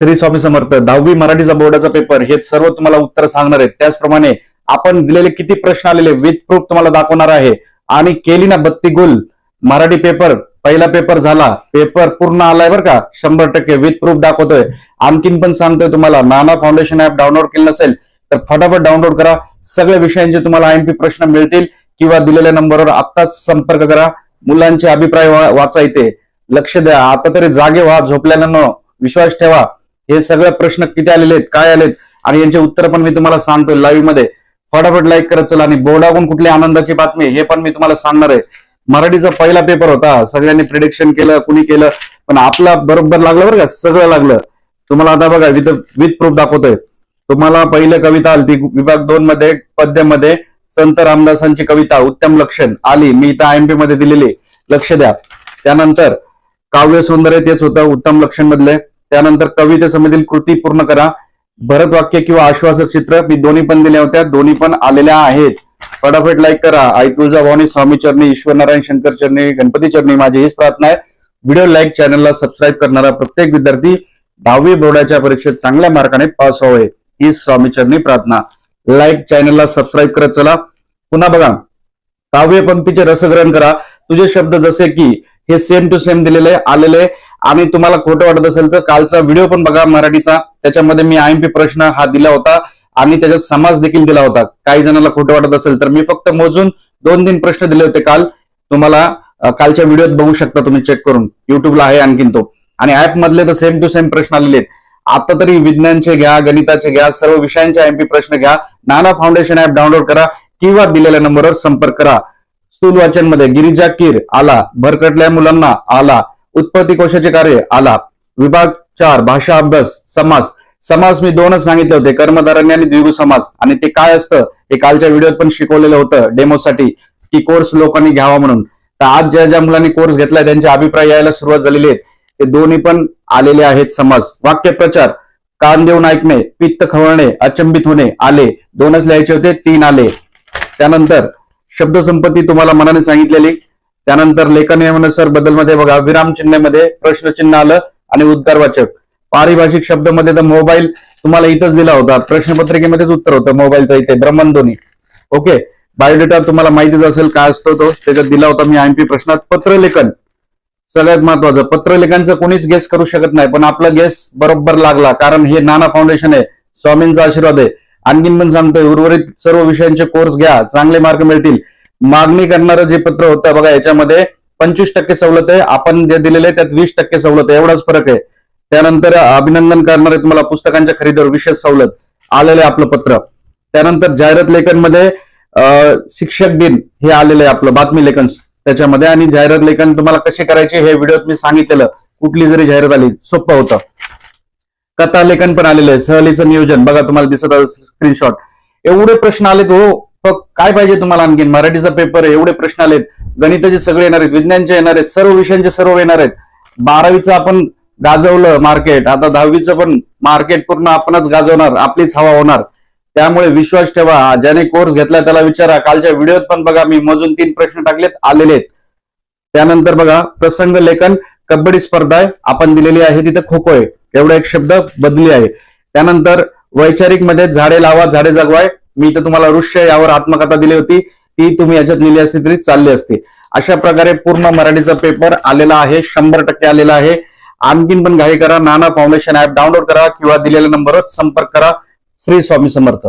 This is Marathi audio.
श्री स्वामी समर्थ 10वी मराठीचा बोर्डाचा पेपर हे सर्व तुम्हाला उत्तर सांगणार आहेत। त्याचप्रमाणे आपण दिलेले किती प्रश्न आलेले विथ प्रूफ तुम्हाला दाखवणार आहे। आणि केली ना बत्ती गुल मराठी पेपर पहिला पेपर झाला, पेपर पूर्ण आलाय बरं का, 100% विथ प्रूफ दाखवतोय। आणखीन पण सांगतोय तुम्हाला, नाना फाउंडेशन ऍप डाउनलोड केलं नसेल तर फटाफट डाउनलोड करा। सगळ्या विषयांचे तुम्हाला आयएमपी प्रश्न मिळतील किंवा दिलेल्या नंबरवर आत्ताच संपर्क करा। मुलांचे अभिप्राय वाचा, इथे लक्ष द्या, आता तरी जागे व्हा, झोपल्यानं विश्वास ठेवा। हे सगळे प्रश्न किती आलेले आहेत, काय आलेत आणि यांचे उत्तर पण मी तुम्हाला सांगतोय लाईव्ह मध्ये। फटाफट लाईक करत चला। आणि बोर्डाकडून कुठली आनंदाची बातमी हे पण मी तुम्हाला सांगणार आहे। मराठीचा पहिला पेपर होता, सगळ्यांनी प्रिडिक्शन केलं, कुणी केलं, पण आपला बरोबर लागलं बरं का, सगळं लागलं। तुम्हाला आता बघा विथ प्रूफ दाखवतोय। तुम्हाला पहिली कविता आली विभाग 2 मध्ये पद्यामध्ये संत रामदासांची कविता उत्तम लक्षण आली, मी इथं आयएमपी मध्ये दिलेली, लक्ष द्या। त्यानंतर काव्य सौंदर्य तेच होतं उत्तम लक्षण मधले। त्यानंतर कवितेसमधील कृती पूर्ण करा, भरत वाक्य किंवा आश्वासक चित्र मी दोन्ही पण दिल्या होत्या, दोन्ही पण आलेल्या आहेत। फटाफट लाईक करा। आई तुळजाभवानी स्वामी चरणी, ईश्वर नारायण शंकर चरणी, गणपती चरणी माझी हीच प्रार्थना आहे। व्हिडिओ लाईक, चॅनलला सबस्क्राईब करणारा प्रत्येक विद्यार्थी 10वी बोर्डाच्या परीक्षेत चांगल्या मार्काने पास व्हावे ही स्वामी चरणी प्रार्थना। लाईक, चॅनलला सबस्क्राईब करत चला। पुन्हा बघा, काव्य पंक्तीचे रसग्रहण करा, तुझे शब्द जसे की, हे सेम टू सेम दिलेले आलेले। आणि तुम्हाला खोटं वाटत असेल तर कालचा व्हिडिओ पण बघा मराठीचा, त्याच्यामध्ये मी आयएमपी प्रश्न हा दिला होता आणि त्याच्यात समास देखील दिला होता। काही जणांना खोटं वाटत असेल तर मी फक्त मोजून 2-3 प्रश्न दिले होते काल, तुम्हाला कालच्या व्हिडिओत बघू शकता तुम्ही, चेक करून, युट्यूबला आहे आणखीन तो। आणि ऍप मधले तर सेम टू सेम प्रश्न आलेले आहेत। आता तरी विज्ञानचे घ्या, गणिताचे घ्या, सर्व विषयांचे आयएमपी प्रश्न घ्या। नाना फाउंडेशन ऍप डाउनलोड करा किंवा दिलेल्या नंबरवर संपर्क करा। स्थूल वाचन मध्ये गिरिजा कीर आला, भरकटल्या मुलांना आला, उत्पत्ती कोशाचे कार्य आला। विभाग 4 भाषा अभ्यास समास, समास मी 2च सांगितले होते, कर्मधारण्य आणि द्विगु समास। आणि ते काय असतं हे कालच्या व्हिडिओत पण शिकवलेलं होतं डेमोसाठी, की कोर्स लोकांनी घ्यावा म्हणून। तर आज ज्या ज्या मुलांनी कोर्स घेतलाय त्यांचे अभिप्राय यायला सुरुवात झालेली आहे, ते दोन्ही पण आलेले आहेत। समास, वाक्य प्रचार, कान देऊन ऐकणे, पित्त खवळणे, अचंबित होणे आले, 2च लिहायचे होते, 3 आले। त्यानंतर शब्द संपत्ती तुम्हाला मनाने सांगितलेली। त्यानंतर लेखन नियमानुसार बदल मध्ये बघा, विराम चिन्हामध्ये प्रश्नचिन्ह आलं आणि उद्गारवाचक। पारिभाषिक शब्द मध्ये तर मोबाईल तुम्हाला इथंच दिला होता, प्रश्नपत्रिकेमध्येच उत्तर होतं मोबाईलचा, इथे ब्रह्मध्वनी। ओके, बायोडेटा तुम्हाला माहितीच असेल काय असतो तो, त्याच्यात दिला होता मी आयएमपी प्रश्नात। पत्रलेखन सगळ्यात महत्वाचं, पत्रलेखनचं कोणीच गेस करू शकत नाही, पण आपला गेस बरोबर लागला, कारण हे नाना फाउंडेशन आहे, स्वामींचा आशीर्वाद आहे। आणखीन पण सांगतोय, उर्वरित सर्व विषयांचे कोर्स घ्या, चांगले मार्क मिळतील। मागणी करणारं जे पत्र होतं बघा, याच्यामध्ये 25% सवलत आहे, आपण जे दिलेले त्यात 20% सवलत आहे, एवढाच फरक आहे। त्यानंतर अभिनंदन करणारे तुम्हाला पुस्तकांच्या खरेदीवर विशेष सवलत आलेलं आहे आपलं पत्र। त्यानंतर जाहिरात लेखन मध्ये शिक्षक दिन हे आलेलं आहे आपलं बातमी लेखन त्याच्यामध्ये। आणि जाहिरात लेखन तुम्हाला कसे करायचे हे व्हिडिओत मी सांगितलेलं, कुठली जरी जाहिरात आली सोपं होतं। कथा लेखन पण आलेलं आहे, सहलीचं नियोजन बघा तुम्हाला दिसत स्क्रीनशॉट। एवढे प्रश्न आलेत हो, काय पाहिजे तुम्हाला आणखी? मराठीचा पेपर एवढे प्रश्न आलेत, गणिताचे सगळे येणार आहेत, विज्ञानचे येणार आहेत, सर्व विषयांचे सर्व येणार आहेत। 12वीचं आपण गाजवलं मार्केट, आता 10वीचं पण मार्केट पूर्ण आपणच गाजवणार, आपलीच हवा होणार। त्यामुळे विश्वास ठेवा, ज्याने कोर्स घेतलाय त्याला विचारा। कालच्या व्हिडिओत पण बघा मी मोजून 3 प्रश्न टाकलेत, आलेले आहेत। त्यानंतर बघा, प्रसंग लेखन कबड्डी स्पर्धा आहे आपण दिलेली आहे, तिथे खो खो आहे, एवढा एक शब्द बदली आहे। त्यानंतर वैचारिक मध्ये झाडे लावा झाडे जगवाय, मी इथं तुम्हाला ऋष्य यावर आत्मकथा दिली होती, ती तुम्ही याच्यात लिहिली असती तरी चालली असती। अशा प्रकारे पूर्ण मराठीचा पेपर आलेला आहे, 100% आलेला आहे। आणखीन पण घाई करा, नाना फाउंडेशन ऍप डाउनलोड करा किंवा दिलेल्या नंबरवर संपर्क करा। श्री स्वामी समर्थ।